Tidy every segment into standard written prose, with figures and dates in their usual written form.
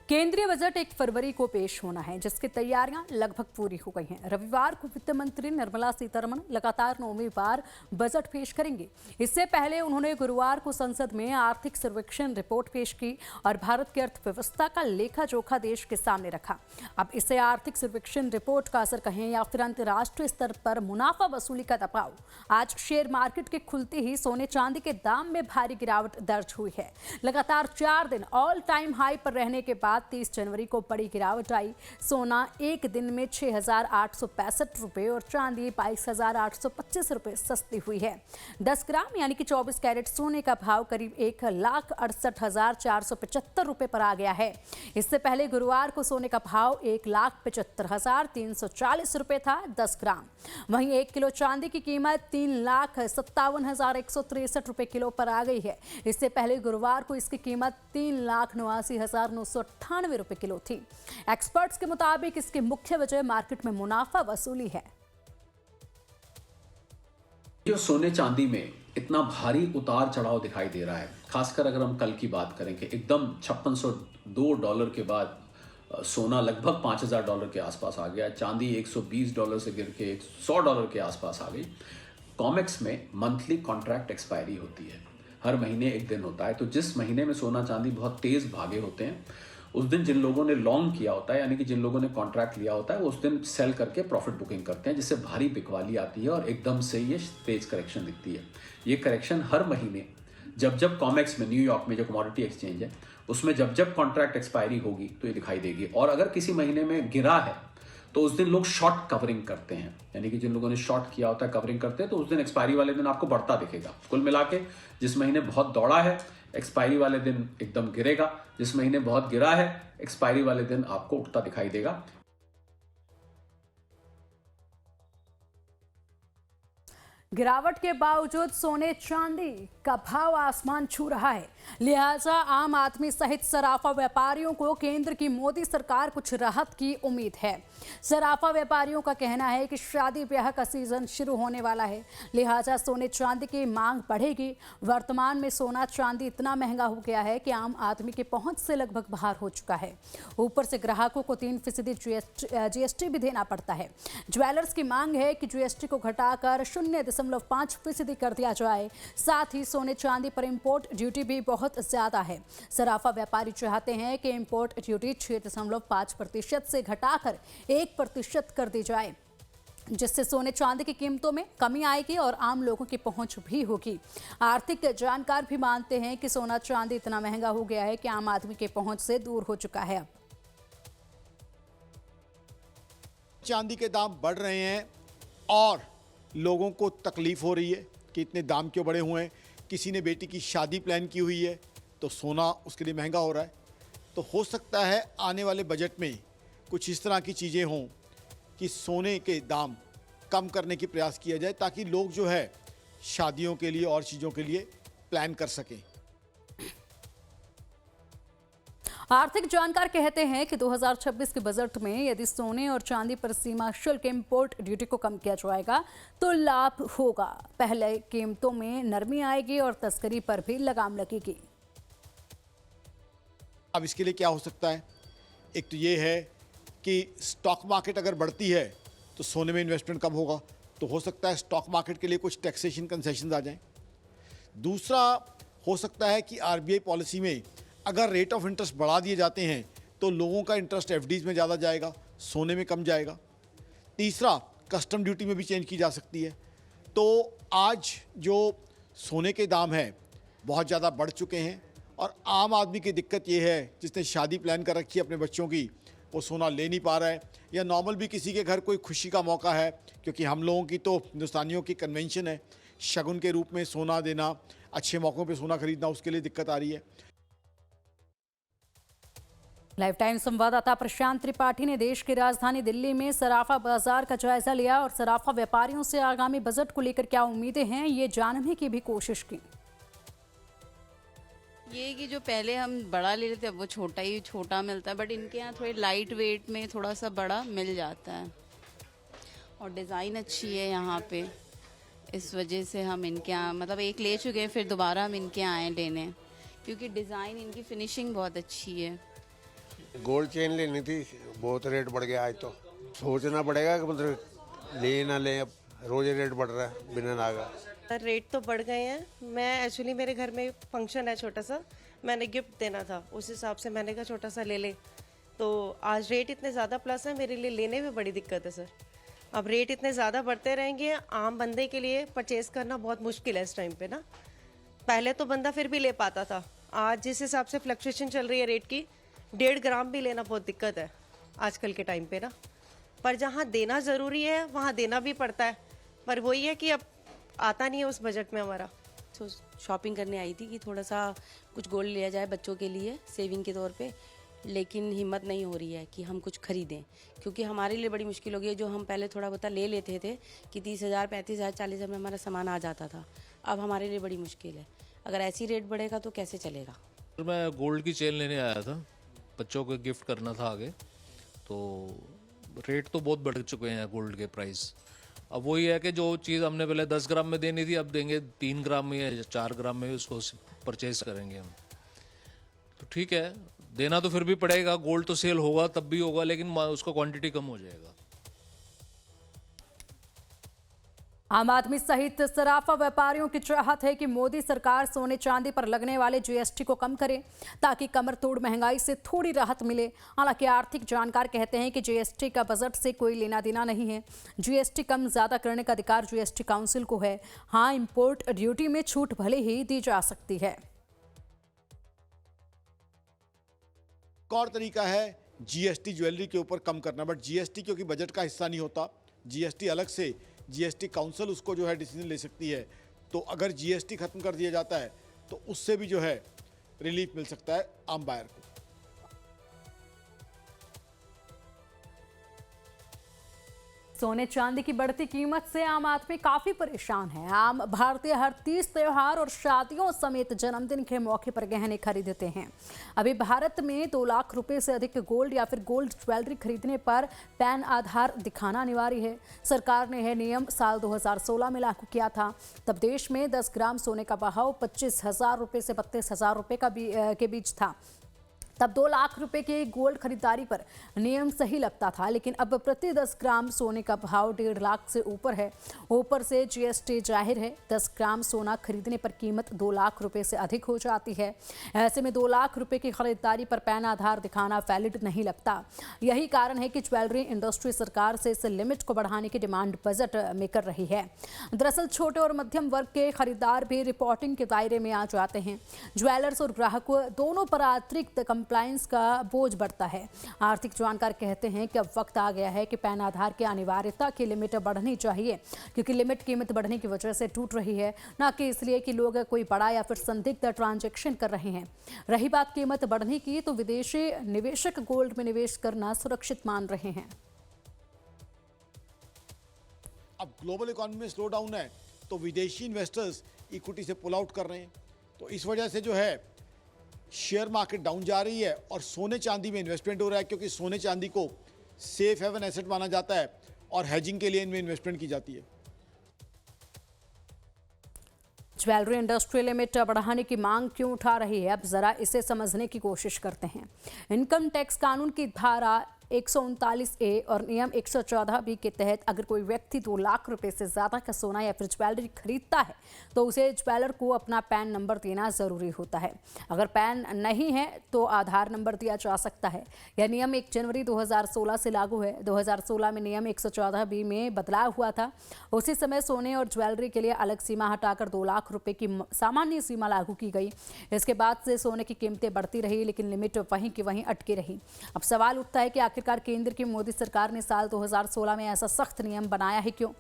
केंद्रीय बजट 1 फरवरी को पेश होना है, जिसकी तैयारियां लगभग पूरी हो गई हैं। रविवार को वित्त मंत्री निर्मला सीतारमण लगातार 9वीं बार बजट पेश करेंगे। इससे पहले उन्होंने गुरुवार को संसद में आर्थिक सर्वेक्षण रिपोर्ट पेश की और भारत की अर्थव्यवस्था का लेखा जोखा देश के सामने रखा। अब इसे आर्थिक सर्वेक्षण रिपोर्ट का असर कहें या फिर अंतर्राष्ट्रीय स्तर पर मुनाफा वसूली का दबाव, आज शेयर मार्केट के खुलते ही सोने चांदी के दाम में भारी गिरावट दर्ज हुई है। लगातार 4 दिन ऑल टाइम हाई पर रहने के बाद 30 जनवरी को बड़ी गिरावट आई। सोना एक दिन में 6,865 रुपए और चांदी 22,825 रुपए सस्ती हुई है। 10 ग्राम यानी कि 24 कैरेट सोने का भाव करीब 1,68,475 रुपए पर आ गया है। इससे पहले गुरुवार को सोने का भाव 1,75,340 रुपए था 10 ग्राम। वहीं 1 किलो चांदी की कीमत 3,57,163 रुपए किलो पर आ गई है। इससे पहले गुरुवार को इसकी कीमत 3,89,998 रुपए किलो थी। एक्सपर्ट्स के मुताबिक इसकी मुख्य वजह मार्केट में मुनाफा वसूली है। जो सोने चांदी में इतना भारी उतार चढ़ाव दिखाई दे रहा है, खासकर अगर हम कल की बात करें कि एकदम $5602 के बाद सोना लगभग $5000 के आसपास आ गया, चांदी $120 से गिर के $100 के आसपास आ गई। कॉमेक्स में मंथली कॉन्ट्रैक्ट एक्सपायरी होती है, हर महीने एक दिन होता है। तो जिस महीने में सोना चांदी बहुत तेज भागे होते हैं, उस दिन जिन लोगों ने लॉन्ग किया होता है, यानी कि जिन लोगों ने कॉन्ट्रैक्ट लिया होता है, वो उस दिन सेल करके प्रॉफिट बुकिंग करते हैं, जिससे भारी बिकवाली आती है और एकदम से ये तेज करेक्शन दिखती है। ये करेक्शन हर महीने जब कॉमेक्स में, न्यूयॉर्क में जो कमोडिटी एक्सचेंज है, उसमें जब कॉन्ट्रैक्ट एक्सपायरी होगी तो ये दिखाई देगी। और अगर किसी महीने में गिरा है तो उस दिन लोग शॉर्ट कवरिंग करते हैं, यानी कि जिन लोगों ने शॉर्ट किया होता है कवरिंग करते हैं, तो उस दिन एक्सपायरी वाले दिन आपको बढ़ता दिखेगा। कुल मिला के जिस महीने बहुत दौड़ा है, एक्सपायरी वाले दिन एकदम गिरेगा। जिस महीने बहुत गिरा है, एक्सपायरी वाले दिन आपको उठता दिखाई देगा। गिरावट के बावजूद सोने चांदी का भाव आसमान छू रहा है। लिहाजा आम आदमी सहित सराफा व्यापारियों को केंद्र की मोदी सरकार कुछ राहत की उम्मीद है। सराफा व्यापारियों का कहना है कि शादी ब्याह का सीजन शुरू होने वाला है, लिहाजा सोने चांदी की मांग बढ़ेगी। वर्तमान में सोना चांदी इतना महंगा हो गया है कि आम आदमी की पहुंच से लगभग बाहर हो चुका है। ऊपर से ग्राहकों को 3% जीएसटी भी देना पड़ता है। ज्वेलर्स की मांग है कि जीएसटी को घटाकर 0.5% कर दिया जाए। साथ ही सोने चांदी पर इंपोर्ट ड्यूटी भी बहुत ज्यादा है। सराफा व्यापारी चाहते हैं कि इंपोर्ट ड्यूटी 6.5% से घटाकर 1% कर दी जाए, जिससे सोने चांदी की कीमतों में कमी आएगी और आम लोगों की पहुंच भी होगी। आर्थिक जानकार भी मानते हैं कि सोना चांदी इतना महंगा हो गया है कि आम आदमी की पहुंच से दूर हो चुका है। अब चांदी के दाम बढ़ रहे हैं और लोगों को तकलीफ हो रही है कि इतने दाम क्यों बढ़े हुए हैं। किसी ने बेटी की शादी प्लान की हुई है तो सोना उसके लिए महंगा हो रहा है। तो हो सकता है आने वाले बजट में कुछ इस तरह की चीज़ें हों कि सोने के दाम कम करने की प्रयास किया जाए, ताकि लोग जो है शादियों के लिए और चीज़ों के लिए प्लान कर सकें। आर्थिक जानकार कहते हैं कि 2026 के बजट में यदि सोने और चांदी पर सीमा शुल्क इंपोर्ट ड्यूटी को कम किया जाएगा तो लाभ होगा। पहले कीमतों में नरमी आएगी और तस्करी पर भी लगाम लगेगी। अब इसके लिए क्या हो सकता है? एक तो ये है कि स्टॉक मार्केट अगर बढ़ती है तो सोने में इन्वेस्टमेंट कम होगा, तो हो सकता है स्टॉक मार्केट के लिए कुछ टैक्सेशन कंसेशन आ जाएं। दूसरा हो सकता है कि आरबीआई पॉलिसी में अगर रेट ऑफ इंटरेस्ट बढ़ा दिए जाते हैं तो लोगों का इंटरेस्ट एफडीज में ज़्यादा जाएगा, सोने में कम जाएगा। तीसरा, कस्टम ड्यूटी में भी चेंज की जा सकती है। तो आज जो सोने के दाम हैं बहुत ज़्यादा बढ़ चुके हैं और आम आदमी की दिक्कत ये है, जिसने शादी प्लान कर रखी है अपने बच्चों की, वो सोना ले नहीं पा रहा है। या नॉर्मल भी किसी के घर कोई खुशी का मौका है, क्योंकि हम लोगों की तो हिंदुस्तानियों की कन्वेंशन है शगुन के रूप में सोना देना, अच्छे मौक़ों पे सोना खरीदना, उसके लिए दिक्कत आ रही है। लाइव टाइम संवाददाता प्रशांत त्रिपाठी ने देश की राजधानी दिल्ली में सराफा बाजार का जायजा लिया और सराफा व्यापारियों से आगामी बजट को लेकर क्या उम्मीदें हैं, ये जानने की भी कोशिश की। ये कि जो पहले हम बड़ा ले लेते अब वो छोटा मिलता है, बट इनके यहाँ थोड़े लाइट वेट में थोड़ा सा बड़ा मिल जाता है और डिज़ाइन अच्छी है यहाँ पे। इस वजह से हम इनके यहाँ मतलब एक ले चुके हैं, फिर दोबारा हम इनके यहाँ आए लेने, क्योंकि डिज़ाइन इनकी फिनिशिंग बहुत अच्छी है। गोल्ड चेन लेनी थी, बहुत रेट बढ़ गया आज तो। सोचना पड़ेगा कि मतलब ले ना लें, अब रोज रेट बढ़ रहा है बिना नागा। रेट तो बढ़ गए हैं। मैं एक्चुअली मेरे घर में फंक्शन है छोटा सा, मैंने गिफ्ट देना था, उस हिसाब से मैंने कहा छोटा सा ले ले। तो आज रेट इतने ज़्यादा प्लस है, मेरे लिए लेने में बड़ी दिक्कत है सर। अब रेट इतने ज़्यादा बढ़ते रहेंगे, आम बंदे के लिए परचेज़ करना बहुत मुश्किल है इस टाइम पे ना। पहले तो बंदा फिर भी ले पाता था, आज जिस हिसाब से फ्लक्चुएशन चल रही है रेट की, 1.5 ग्राम भी लेना बहुत दिक्कत है आजकल के टाइम पे ना। पर जहाँ देना ज़रूरी है वहाँ देना भी पड़ता है, पर वही है कि अब आता नहीं है उस बजट में हमारा। तो शॉपिंग करने आई थी कि थोड़ा सा कुछ गोल्ड लिया जाए बच्चों के लिए सेविंग के तौर पे, लेकिन हिम्मत नहीं हो रही है कि हम कुछ खरीदें, क्योंकि हमारे लिए बड़ी मुश्किल हो गई है। जो हम पहले थोड़ा बहुत ले लेते थे कि 30,000, 35,000, 40,000 में हमारा सामान आ जाता था, अब हमारे लिए बड़ी मुश्किल है। अगर ऐसी रेट बढ़ेगा तो कैसे चलेगा। मैं गोल्ड की चेन लेने आया था, बच्चों को गिफ्ट करना था आगे, तो रेट तो बहुत बढ़ चुके हैं गोल्ड के प्राइस। अब वही है कि जो चीज़ हमने पहले 10 ग्राम में देनी थी, अब देंगे 3 ग्राम में या 4 ग्राम में, उसको परचेज करेंगे हम। तो ठीक है, देना तो फिर भी पड़ेगा, गोल्ड तो सेल होगा तब भी होगा, लेकिन उसका क्वांटिटी कम हो जाएगा। आम आदमी सहित सराफा व्यापारियों की चाहत है कि मोदी सरकार सोने चांदी पर लगने वाले जीएसटी को कम करे ताकि कमर तोड़ महंगाई से थोड़ी राहत मिले। हालांकि आर्थिक जानकार कहते हैं कि जीएसटी का बजट से कोई लेना देना नहीं है। जीएसटी कम ज्यादा करने का अधिकार जीएसटी काउंसिल को है। हाँ, इंपोर्ट ड्यूटी में छूट भले ही दी जा सकती है। एक और तरीका है जीएसटी ज्वेलरी के ऊपर कम करना, बट जीएसटी क्योंकि बजट का हिस्सा नहीं होता, जीएसटी अलग से जीएसटी काउंसिल उसको जो है डिसीजन ले सकती है। तो अगर जीएसटी खत्म कर दिया जाता है तो उससे भी जो है रिलीफ मिल सकता है आम बायर को। सोने चांदी की बढ़ती कीमत से आम आदमी काफी परेशान है। आम भारतीय हर तीज त्योहार और शादियों समेत जन्मदिन के मौके पर गहने खरीदते हैं। अभी भारत में 2 लाख रुपए से अधिक गोल्ड या फिर गोल्ड ज्वेलरी खरीदने पर पैन आधार दिखाना अनिवार्य है। सरकार ने यह नियम साल 2016 में लागू किया था। तब देश में 10 ग्राम सोने का भाव 25,000 रुपए से 32,000 रुपए के बीच था। तब 2 लाख रुपए के गोल्ड खरीदारी पर नियम सही लगता था, लेकिन अब प्रति 10 ग्राम सोने का भाव 1.5 लाख से ऊपर है। ऊपर से जीएसटी जाहिर है। 10 ग्राम सोना खरीदने पर कीमत 2 लाख रुपए से अधिक हो जाती है। ऐसे में 2 लाख रुपए की खरीदारी पर पैन आधार दिखाना वैलिड नहीं लगता। यही कारण है कि ज्वेलरी इंडस्ट्री सरकार से इस लिमिट को बढ़ाने की डिमांड बजट में कर रही है। दरअसल छोटे और मध्यम वर्ग के खरीदार भी रिपोर्टिंग के दायरे में आ जाते हैं। ज्वेलर्स और ग्राहकों दोनों पर अतिरिक्त कंप्लायंस का बोझ बढ़ता है। आर्थिक जानकार कहते हैं कि अब वक्त आ गया है कि पैन आधार की अनिवार्यता की लिमिट बढ़नी चाहिए, क्योंकि लिमिट कीमत बढ़ने की वजह से टूट रही है, न कि इसलिए कि लोग कोई बड़ा या फिर संदिग्ध ट्रांजैक्शन कर रहे हैं। रही बात कीमत बढ़ने की, तो विदेशी निवेशक गोल्ड में निवेश करना सुरक्षित मान रहे हैं। अब ग्लोबल इकोनॉमी में स्लो डाउन है तो विदेशी इन्वेस्टर्स इक्विटी से पुल आउट कर रहे हैं, तो इस वजह से जो है शेयर मार्केट डाउन जा रही है और सोने चांदी में इन्वेस्टमेंट हो रहा है, क्योंकि सोने चांदी को सेफ हेवन एसेट माना जाता है और हेजिंग के लिए इनमें इन्वेस्टमेंट की जाती है। ज्वेलरी इंडस्ट्री लिमिट बढ़ाने की मांग क्यों उठा रही है, अब जरा इसे समझने की कोशिश करते हैं। इनकम टैक्स कानून की धारा 139A और नियम 114B के तहत अगर कोई व्यक्ति 2 लाख रुपए से ज्यादा का सोना या फिर ज्वेलरी खरीदता है तो उसे ज्वेलर को अपना पैन नंबर देना जरूरी होता है। अगर पैन नहीं है तो आधार नंबर दिया जा सकता है। यह नियम 1 जनवरी 2016 से लागू है। 2016 में नियम 114B में बदलाव हुआ था। उसी समय सोने और ज्वेलरी के लिए अलग सीमा हटाकर 2 लाख रुपए की सामान्य सीमा लागू की गई। इसके बाद से सोने की कीमतें बढ़ती रही, लेकिन लिमिट वहीं की वहीं अटकी रही। अब सवाल उठता है कि आखिरकार केंद्र की मोदी सरकार ने साल 2016 में ऐसा सख्त नियम बनाया है क्यों?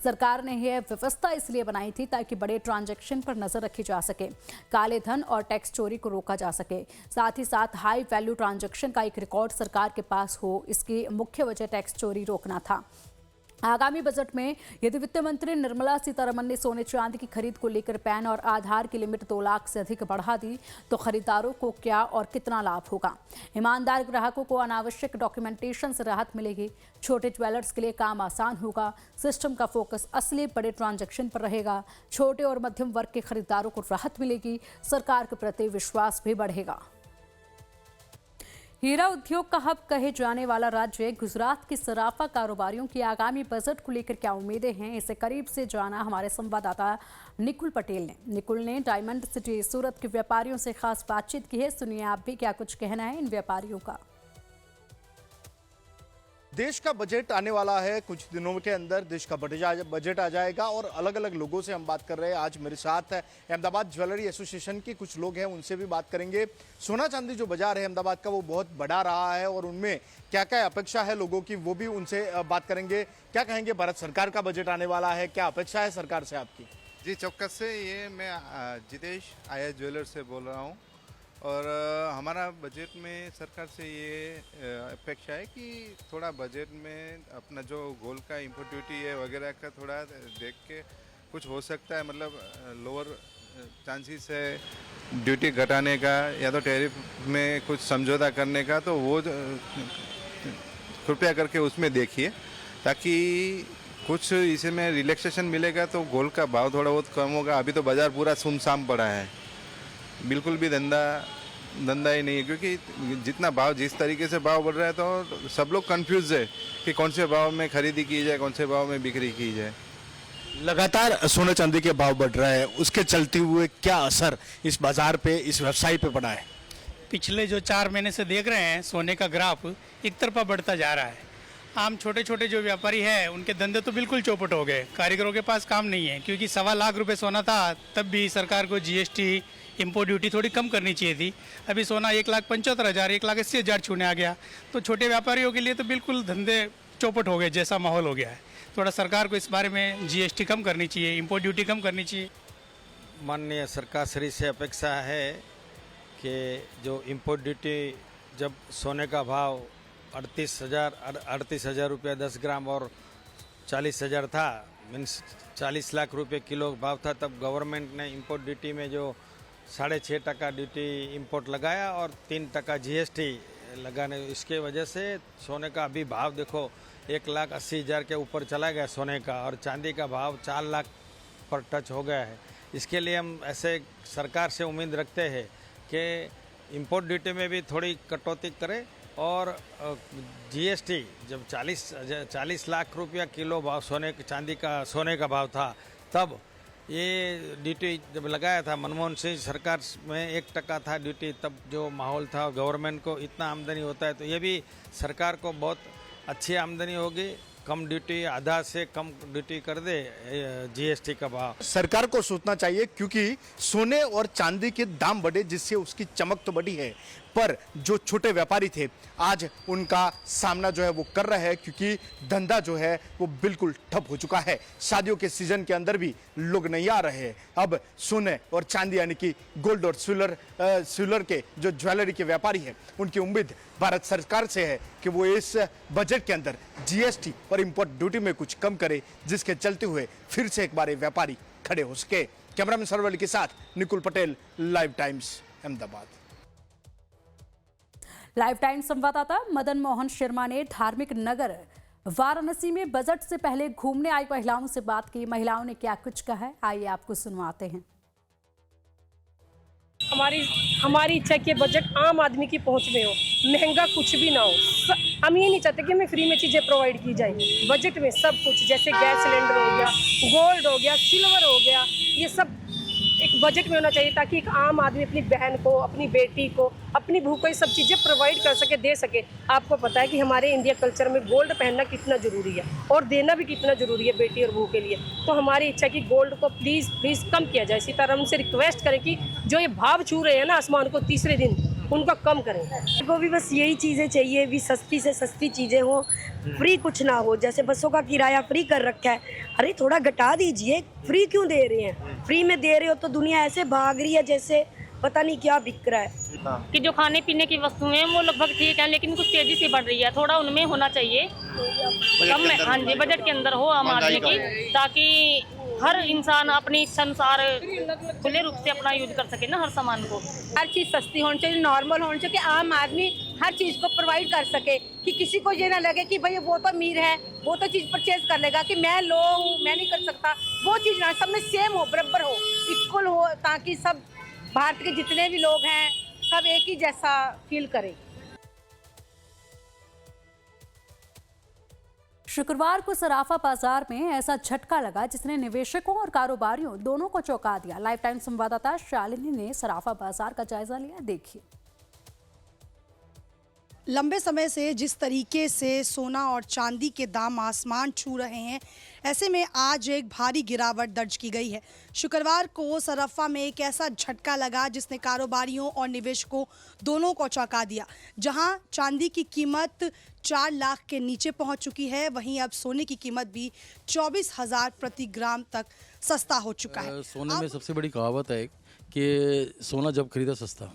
सरकार ने यह व्यवस्था इसलिए बनाई थी ताकि बड़े ट्रांजैक्शन पर नजर रखी जा सके, काले धन और टैक्स चोरी को रोका जा सके। साथ ही साथ हाई वैल्यू ट्रांजैक्शन का एक रिकॉर्ड सरकार के पास हो। इसकी मुख्य वजह टैक्स चोरी रोकना था। आगामी बजट में यदि वित्त मंत्री निर्मला सीतारमण ने सोने चांदी की खरीद को लेकर पैन और आधार की लिमिट 2 लाख से अधिक बढ़ा दी तो खरीदारों को क्या और कितना लाभ होगा? ईमानदार ग्राहकों को अनावश्यक डॉक्यूमेंटेशन से राहत मिलेगी। छोटे ज्वेलर्स के लिए काम आसान होगा। सिस्टम का फोकस असली बड़े ट्रांजैक्शन पर रहेगा। छोटे और मध्यम वर्ग के खरीदारों को राहत मिलेगी। सरकार के प्रति विश्वास भी बढ़ेगा। हीरा उद्योग का हब कहे जाने वाला राज्य गुजरात के सराफा कारोबारियों की आगामी बजट को लेकर क्या उम्मीदें हैं, इसे करीब से जाना हमारे संवाददाता निकुल पटेल ने। निकुल ने डायमंड सिटी सूरत के व्यापारियों से खास बातचीत की है। सुनिए आप भी क्या कुछ कहना है इन व्यापारियों का। देश का बजट आने वाला है, कुछ दिनों के अंदर देश का बजट आ जाएगा और अलग अलग लोगों से हम बात कर रहे हैं। आज मेरे साथ अहमदाबाद ज्वेलरी एसोसिएशन के कुछ लोग हैं, उनसे भी बात करेंगे। सोना चांदी जो बाजार है अहमदाबाद का वो बहुत बड़ा रहा है और उनमें क्या क्या अपेक्षा है लोगों की, वो भी उनसे बात करेंगे। क्या कहेंगे, भारत सरकार का बजट आने वाला है, क्या अपेक्षा है सरकार से आपकी? जी चौक्कस से, ये मैं जितेश आया ज्वेलर से बोल रहा हूँ और हमारा बजट में सरकार से ये अपेक्षा है कि थोड़ा बजट में अपना जो गोल्ड का इंपोर्ट ड्यूटी है वगैरह का थोड़ा देख के कुछ हो सकता है, मतलब लोअर चांसेस है ड्यूटी घटाने का या तो टैरिफ में कुछ समझौता करने का, तो वो कृपया करके उसमें देखिए ताकि कुछ इसमें रिलैक्सेशन मिलेगा तो गोल्ड का भाव थोड़ा बहुत कम होगा। अभी तो बाज़ार पूरा सुनसान पड़ा है, बिल्कुल भी धंधा ही नहीं है, क्योंकि जितना भाव जिस तरीके से भाव बढ़ रहा है तो सब लोग कंफ्यूज है कि कौन से भाव में खरीदी की जाए, कौन से भाव में बिक्री की जाए। लगातार सोना चांदी के भाव बढ़ रहा है, उसके चलते हुए क्या असर इस बाजार पे, इस व्यवसाय पे पड़ा है? पिछले जो 4 महीने से देख रहे हैं सोने का ग्राफ एक तरफा बढ़ता जा रहा है। आम छोटे छोटे जो व्यापारी हैं उनके धंधे तो बिल्कुल चौपट हो गए, कारीगरों के पास काम नहीं है, क्योंकि 1.25 लाख रुपए सोना था तब भी सरकार को जीएसटी इंपोर्ट ड्यूटी थोड़ी कम करनी चाहिए थी। अभी सोना 1,75,000 1,80,000 छूने आ गया, तो छोटे व्यापारियों के लिए तो बिल्कुल धंधे चौपट हो गए जैसा माहौल हो गया है। थोड़ा सरकार को इस बारे में जीएसटी कम करनी चाहिए, इंपोर्ट ड्यूटी कम करनी चाहिए। माननीय सरकार श्री से अपेक्षा है कि जो इंपोर्ट ड्यूटी जब सोने का भाव 38,000 रुपये 10 ग्राम और 40,000 था, मीन्स 40 लाख रुपए किलो भाव था, तब गवर्नमेंट ने इंपोर्ट ड्यूटी में जो 6.5% ड्यूटी इंपोर्ट लगाया और 3% जीएसटी लगाने, इसके वजह से सोने का अभी भाव देखो 1,80,000 के ऊपर चला गया सोने का, और चांदी का भाव 4 लाख पर टच हो गया है। इसके लिए हम ऐसे सरकार से उम्मीद रखते हैं कि इंपोर्ट ड्यूटी में भी थोड़ी कटौती करे और जीएसटी जब 40 लाख रुपया किलो भाव सोने का भाव था, तब ये ड्यूटी जब लगाया था मनमोहन सिंह सरकार में 1% था ड्यूटी, तब जो माहौल था गवर्नमेंट को इतना आमदनी होता है, तो ये भी सरकार को बहुत अच्छी आमदनी होगी। कम ड्यूटी, आधा से कम ड्यूटी कर दे जीएसटी का भाव। सरकार को सोचना चाहिए, क्योंकि सोने और चांदी के दाम बढ़े जिससे उसकी चमक तो बढ़ी है, पर जो छोटे व्यापारी थे आज उनका सामना जो है वो कर रहे हैं, क्योंकि धंधा जो है वो बिल्कुल ठप हो चुका है। शादियों के सीजन के अंदर भी लोग नहीं आ रहे हैं। अब सोने और चांदी यानी कि गोल्ड और सिल्वर के जो ज्वेलरी के व्यापारी हैं, उनकी उम्मीद भारत सरकार से है कि वो इस बजट के अंदर जीएसटी और इंपोर्ट ड्यूटी में कुछ कम करे, जिसके चलते हुए फिर से एक बार व्यापारी खड़े हो सके। कैमरामैन सरवल के साथ Nikul Patel, live times, Ahmedabad. Live time संवाददाता मदन मोहन शर्मा ने धार्मिक नगर वाराणसी में बजट से पहले घूमने आई महिलाओं से बात की। महिलाओं ने क्या कुछ कहा है, आइए आपको सुनवाते हैं। हमारी इच्छा कि बजट आम आदमी की पहुंच में हो, महंगा कुछ भी ना हो। हम ये नहीं चाहते कि हमें फ्री में चीज़ें प्रोवाइड की जाए। बजट में सब कुछ, जैसे गैस सिलेंडर हो गया, गोल्ड हो गया, सिल्वर हो गया, ये सब एक बजट में होना चाहिए, ताकि एक आम आदमी अपनी बहन को, अपनी बेटी को, अपनी बहू को ये सब चीज़ें प्रोवाइड कर सके, दे सके। आपको पता है कि हमारे इंडिया कल्चर में गोल्ड पहनना कितना ज़रूरी है और देना भी कितना ज़रूरी है बेटी और बहू के लिए। तो हमारी इच्छा कि गोल्ड को प्लीज़ कम किया जाए। सीताराम से रिक्वेस्ट करें कि जो ये भाव छू रहे हैं ना आसमान को तीसरे दिन, उनका कम करें। को भी बस यही चीज़ें चाहिए, भी सस्ती से सस्ती चीज़ें हो, फ्री कुछ ना हो। जैसे बसों का किराया फ्री कर रखा है, अरे थोड़ा घटा दीजिए, फ्री क्यों दे रहे हैं? फ्री में दे रहे हो तो दुनिया ऐसे भाग रही है जैसे पता नहीं क्या बिक रहा है। कि जो खाने पीने की वस्तुएं वो लगभग ठीक है, लेकिन कुछ तेजी से बढ़ रही है, थोड़ा उनमें होना चाहिए कम में। हाँ जी, बजट के अंदर हो आम आदमी की, ताकि हर इंसान अपनी इच्छा अनुसार खुले रूप से अपना यूज कर सके ना हर सामान को। हर चीज़ सस्ती होनी चाहिए, नॉर्मल होनी चाहिए, आम आदमी हर चीज़ को प्रोवाइड कर सके, कि किसी को ये ना लगे कि भाई वो तो अमीर है, वो तो चीज़ परचेज कर लेगा, कि मैं लो हूँ, मैं नहीं कर सकता। वो चीज़ ना, सब में सेम हो, बराबर हो, इक्वल हो, ताकि सब भारत के जितने भी लोग हैं सब एक ही जैसा फील करें। शुक्रवार को सराफा बाजार में ऐसा झटका लगा जिसने निवेशकों और कारोबारियों दोनों को चौंका दिया। लाइफ टाइम संवाददाता शालिनी ने सराफा बाजार का जायजा लिया, देखिए। लंबे समय से जिस तरीके से सोना और चांदी के दाम आसमान छू रहे हैं, ऐसे में आज एक भारी गिरावट दर्ज की गई है। शुक्रवार को सराफा में एक ऐसा झटका लगा जिसने कारोबारियों और निवेशकों दोनों को चौंका दिया। जहां चांदी की कीमत 4 लाख के नीचे पहुंच चुकी है, वहीं अब सोने की कीमत भी 24,000 प्रति ग्राम तक सस्ता हो चुका है। सोने में सबसे बड़ी कहावत है कि सोना जब खरीदा सस्ता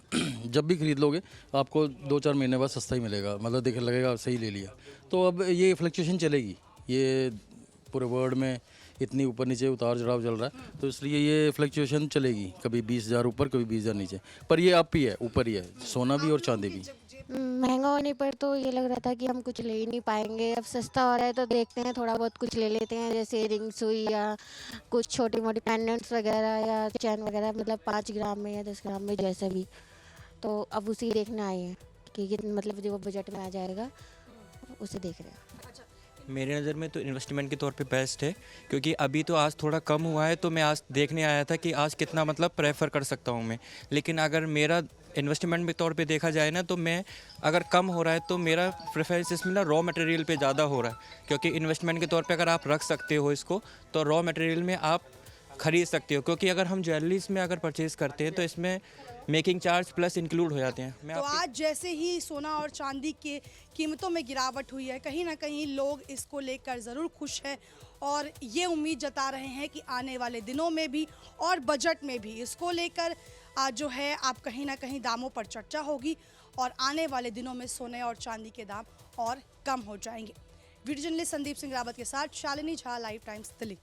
जब भी खरीद लोगे आपको 2-4 महीने बाद सस्ता ही मिलेगा, मतलब देखे लगेगा सही ले लिया। तो अब ये फ्लक्चुएशन चलेगी, ये पूरे वर्ल्ड में इतनी ऊपर नीचे उतार चढ़ाव चल रहा है, तो इसलिए ये फ्लक्चुएशन चलेगी, कभी 20,000 ऊपर कभी 20,000 नीचे, पर ये अप ही है, ऊपर ही है, सोना भी और चांदी भी। महंगा होने पर तो ये लग रहा था कि हम कुछ ले ही नहीं पाएंगे। अब सस्ता हो रहा है तो देखते हैं, थोड़ा बहुत कुछ ले लेते हैं, जैसे रिंग्स हुई या कुछ छोटी मोटी पेंडेंट्स वगैरह या चैन वगैरह, मतलब 5 ग्राम में या 10 ग्राम में जैसा भी। तो अब उसी देखना आए हैं कि मतलब जो बजट में आ जाएगा उसे देख रहे हैं। मेरी नज़र में तो इन्वेस्टमेंट के तौर पे बेस्ट है, क्योंकि अभी तो आज थोड़ा कम हुआ है, तो मैं आज देखने आया था कि आज कितना मतलब प्रेफर कर सकता हूँ मैं। लेकिन अगर मेरा इन्वेस्टमेंट के तौर पे देखा जाए ना, तो मैं अगर कम हो रहा है तो मेरा प्रेफरेंस इसमें ना रॉ मटेरियल पे ज़्यादा हो रहा है, क्योंकि इन्वेस्टमेंट के तौर पे अगर आप रख सकते हो इसको तो रॉ मटेरियल में आप खरीद सकते हो, क्योंकि अगर हम ज्वेलरीज में अगर परचेज़ करते हैं तो इसमें मेकिंग चार्ज प्लस इंक्लूड हो जाते हैं। तो आज जैसे ही सोना और चांदी के कीमतों में गिरावट हुई है, कहीं ना कहीं लोग इसको लेकर ज़रूर खुश हैं और ये उम्मीद जता रहे हैं कि आने वाले दिनों में भी और बजट में भी इसको लेकर जो है आप कहीं ना कहीं दामों पर चर्चा होगी और आने वाले दिनों में सोने और चांदी के दाम और कम हो जाएंगे। वीडियो जर्नलिस्ट संदीप सिंह रावत के साथ शालिनी झा, लाइव टाइम्स, दिल्ली।